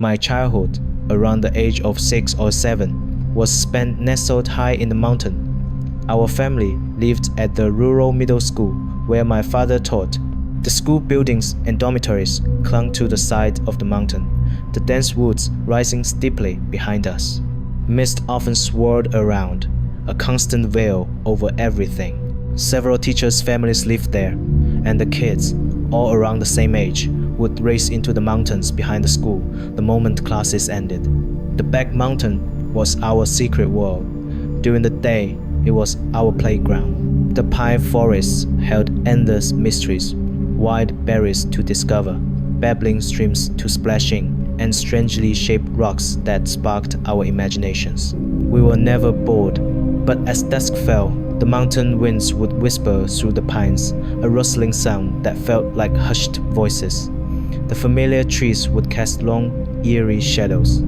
My childhood, around the age of 6 or 7, was spent nestled high in the mountain. Our family lived at the rural middle school where my father taught. The school buildings and dormitories clung to the side of the mountain, the dense woods rising steeply behind us. Mist often swirled around, a constant veil over everything. Several teachers' families lived there, and the kids, all around the same age, would race into the mountains behind the school the moment classes ended. The back mountain was our secret world. During the day, it was our playground. The pine forests held endless mysteries, wild berries to discover, babbling streams to splash in, and strangely shaped rocks that sparked our imaginations. We were never bored, but as dusk fell, the mountain winds would whisper through the pines, a rustling sound that felt like hushed voices. The familiar trees would cast long, eerie shadows.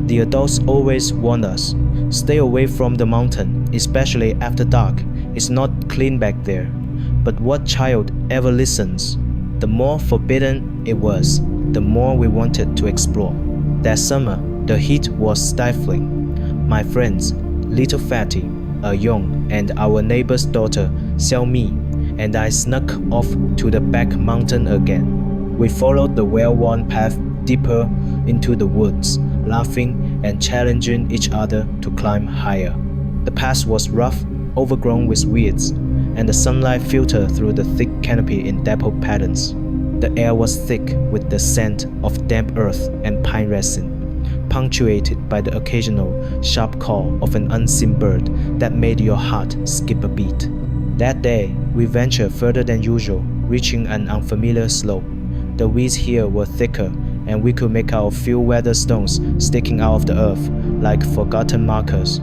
The adults always warned us, stay away from the mountain, especially after dark. It's not clean back there. But what child ever listens? The more forbidden it was, the more we wanted to explore. That summer, the heat was stifling. My friends, Little Fatty, Young, and our neighbor's daughter, Xiaomi, and I snuck off to the back mountain again. We followed the well-worn path deeper into the woods, laughing and challenging each other to climb higher. The path was rough, overgrown with weeds, and the sunlight filtered through the thick canopy in dappled patterns. The air was thick with the scent of damp earth and pine resin, punctuated by the occasional sharp call of an unseen bird that made your heart skip a beat. That day, we ventured further than usual, reaching an unfamiliar slope. The weeds here were thicker, and we could make out a few weathered stones sticking out of the earth like forgotten markers.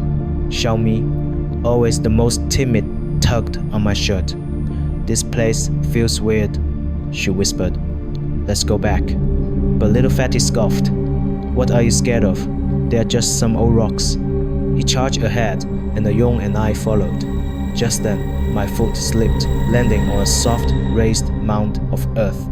Xiaomi, always the most timid, tugged on my shirt. "This place feels weird," she whispered. "Let's go back." But Little Fatty scoffed. "What are you scared of? They are just some old rocks." He charged ahead, and the Yong and I followed. Just then, my foot slipped, landing on a soft, raised mound of earth.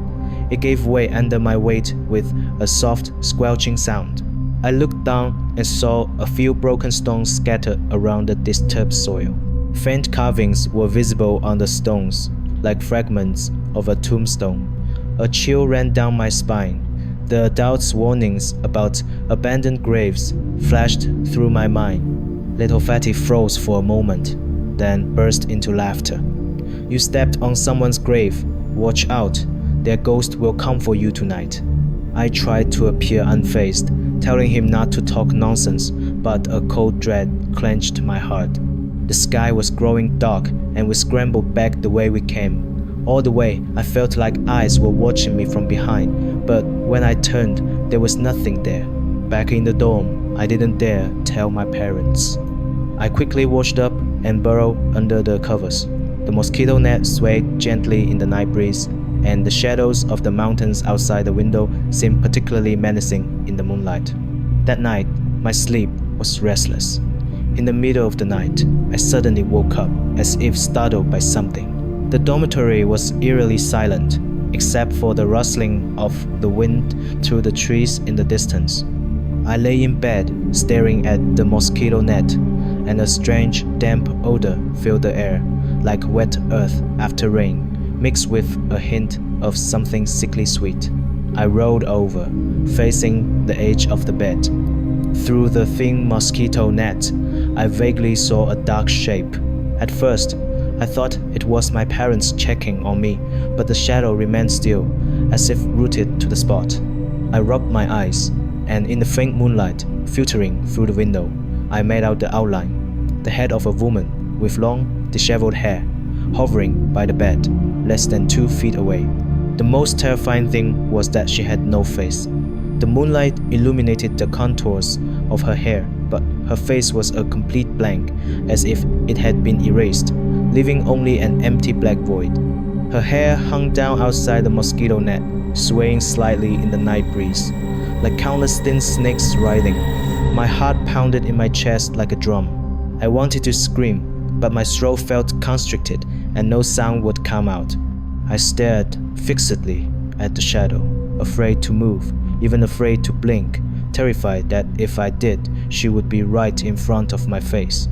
It gave way under my weight with a soft, squelching sound. I looked down and saw a few broken stones scattered around the disturbed soil. Faint carvings were visible on the stones, like fragments of a tombstone. A chill ran down my spine. The adults' warnings about abandoned graves flashed through my mind. Little Fatty froze for a moment, then burst into laughter. "You stepped on someone's grave. Watch out. Their ghost will come for you tonight." I tried to appear unfazed, telling him not to talk nonsense, but a cold dread clenched my heart. The sky was growing dark, and we scrambled back the way we came. All the way, I felt like eyes were watching me from behind, but when I turned, there was nothing there. Back in the dorm, I didn't dare tell my parents. I quickly washed up and burrowed under the covers. The mosquito net swayed gently in the night breeze, and the shadows of the mountains outside the window seemed particularly menacing in the moonlight. That night, my sleep was restless. In the middle of the night, I suddenly woke up as if startled by something. The dormitory was eerily silent, except for the rustling of the wind through the trees in the distance. I lay in bed, staring at the mosquito net, and a strange, damp odor filled the air, like wet earth after rain, mixed with a hint of something sickly sweet. I rolled over, facing the edge of the bed. Through the thin mosquito net, I vaguely saw a dark shape. At first, I thought it was my parents checking on me, but the shadow remained still, as if rooted to the spot. I rubbed my eyes, and in the faint moonlight filtering through the window, I made out the outline, the head of a woman with long, disheveled hair, hovering by the bed, less than 2 feet away. The most terrifying thing was that she had no face. The moonlight illuminated the contours of her hair, but her face was a complete blank, as if it had been erased, leaving only an empty black void. Her hair hung down outside the mosquito net, swaying slightly in the night breeze, like countless thin snakes writhing. My heart pounded in my chest like a drum. I wanted to scream, but my throat felt constricted and no sound would come out. I stared fixedly at the shadow, afraid to move, even afraid to blink, terrified that if I did, she would be right in front of my face.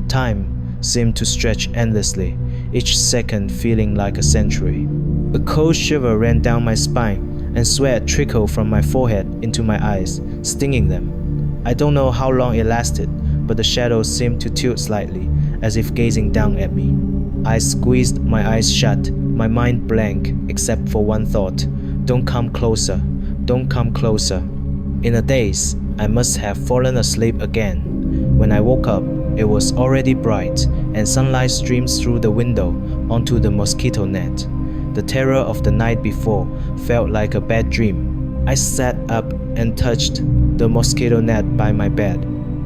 Time seemed to stretch endlessly, each second feeling like a century. A cold shiver ran down my spine, and sweat trickled from my forehead into my eyes, stinging them. I don't know how long it lasted, but the shadows seemed to tilt slightly, as if gazing down at me. I squeezed my eyes shut, my mind blank except for one thought: don't come closer, don't come closer. In a daze, I must have fallen asleep again. When I woke up, it was already bright, and sunlight streamed through the window onto the mosquito net. The terror of the night before felt like a bad dream. I sat up and touched the mosquito net by my bed.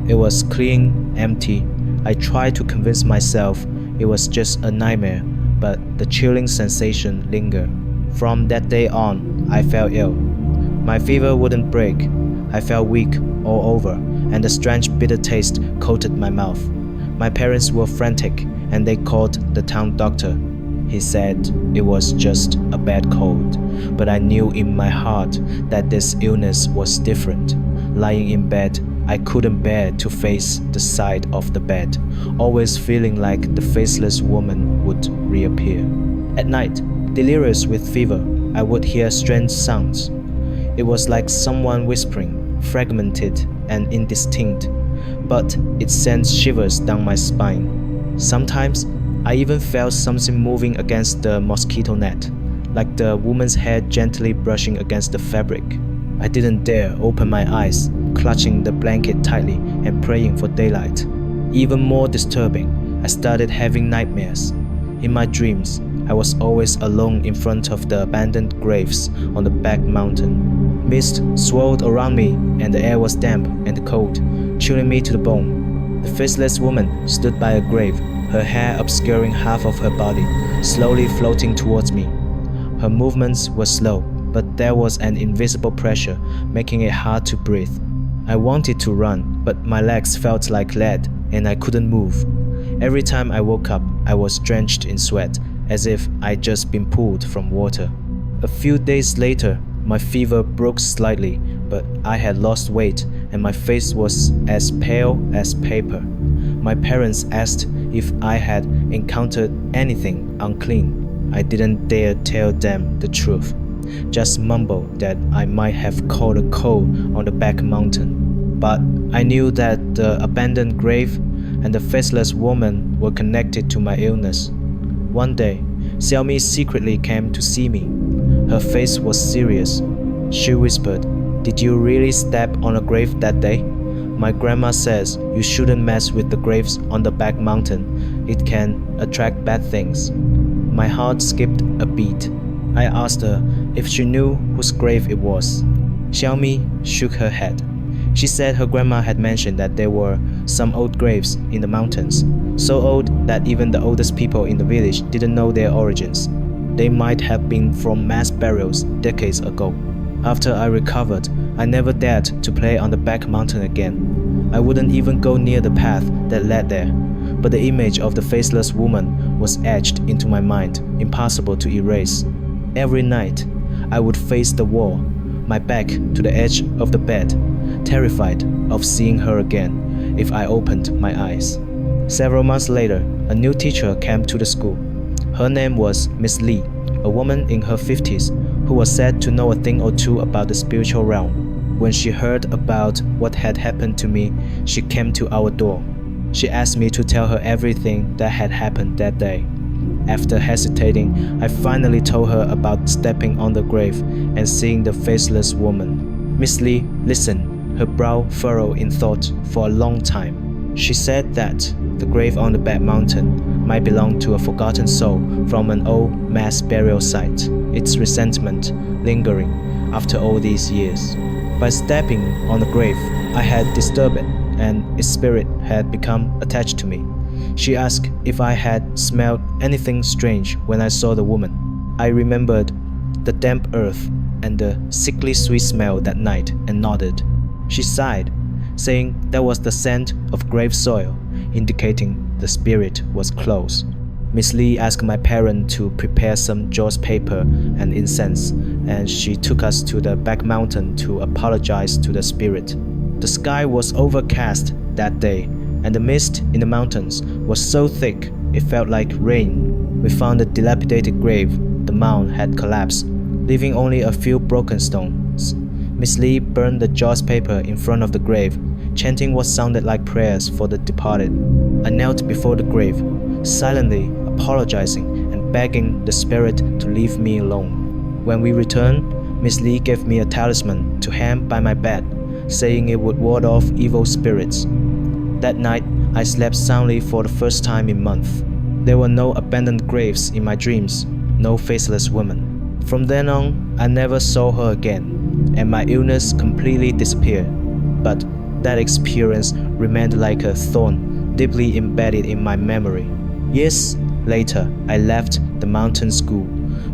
It was clean, empty. I tried to convince myself it was just a nightmare, but the chilling sensation lingered. From that day on, I felt ill. My fever wouldn't break. I felt weak all over, and a strange bitter taste coated my mouth. My parents were frantic, and they called the town doctor. He said it was just a bad cold, but I knew in my heart that this illness was different. Lying in bed, I couldn't bear to face the side of the bed, always feeling like the faceless woman would reappear. At night, delirious with fever, I would hear strange sounds. It was like someone whispering, fragmented and indistinct, but it sent shivers down my spine. Sometimes, I even felt something moving against the mosquito net, like the woman's head gently brushing against the fabric. I didn't dare open my eyes, clutching the blanket tightly and praying for daylight. Even more disturbing, I started having nightmares. In my dreams, I was always alone in front of the abandoned graves on the back mountain. Mist swirled around me, and the air was damp and cold, chilling me to the bone. The faceless woman stood by a grave, her hair obscuring half of her body, slowly floating towards me. Her movements were slow, but there was an invisible pressure, making it hard to breathe. I wanted to run, but my legs felt like lead, and I couldn't move. Every time I woke up, I was drenched in sweat, as if I'd just been pulled from water. A few days later, my fever broke slightly, but I had lost weight, and my face was as pale as paper. My parents asked if I had encountered anything unclean. I didn't dare tell them the truth, just mumbled that I might have caught a cold on the back mountain. But I knew that the abandoned grave and the faceless woman were connected to my illness. One day, Xiaomi secretly came to see me. Her face was serious. She whispered, "Did you really step on a grave that day? My grandma says you shouldn't mess with the graves on the back mountain. It can attract bad things." My heart skipped a beat. I asked her if she knew whose grave it was. Xiaomi shook her head. She said her grandma had mentioned that there were some old graves in the mountains, so old that even the oldest people in the village didn't know their origins. They might have been from mass burials decades ago. After I recovered, I never dared to play on the back mountain again. I wouldn't even go near the path that led there. But the image of the faceless woman was etched into my mind, impossible to erase. Every night, I would face the wall, my back to the edge of the bed, terrified of seeing her again if I opened my eyes. Several months later, a new teacher came to the school. Her name was Miss Lee, a woman in her 50s who was said to know a thing or two about the spiritual realm. When she heard about what had happened to me, she came to our door. She asked me to tell her everything that had happened that day. After hesitating, I finally told her about stepping on the grave and seeing the faceless woman. Miss Lee listened, her brow furrowed in thought for a long time. She said that the grave on the back mountain might belong to a forgotten soul from an old mass burial site, its resentment lingering after all these years. By stepping on the grave, I had disturbed it, and its spirit had become attached to me. She asked if I had smelled anything strange when I saw the woman. I remembered the damp earth and the sickly sweet smell that night and nodded. She sighed, saying that was the scent of grave soil, indicating the spirit was close. Miss Lee asked my parents to prepare some joss paper and incense, and she took us to the back mountain to apologize to the spirit. The sky was overcast that day, and the mist in the mountains was so thick it felt like rain. We found a dilapidated grave. The mound had collapsed, leaving only a few broken stones. Miss Lee burned the joss paper in front of the grave, chanting what sounded like prayers for the departed. I knelt before the grave, silently apologizing and begging the spirit to leave me alone. When we returned, Miss Lee gave me a talisman to hang by my bed, saying it would ward off evil spirits. That night, I slept soundly for the first time in months. There were no abandoned graves in my dreams, no faceless woman. From then on, I never saw her again, and my illness completely disappeared. But that experience remained like a thorn deeply embedded in my memory. Years later, I left the mountain school,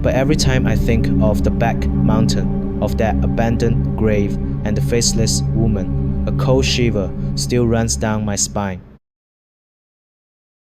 but every time I think of the back mountain, of that abandoned grave and the faceless woman, a cold shiver still runs down my spine.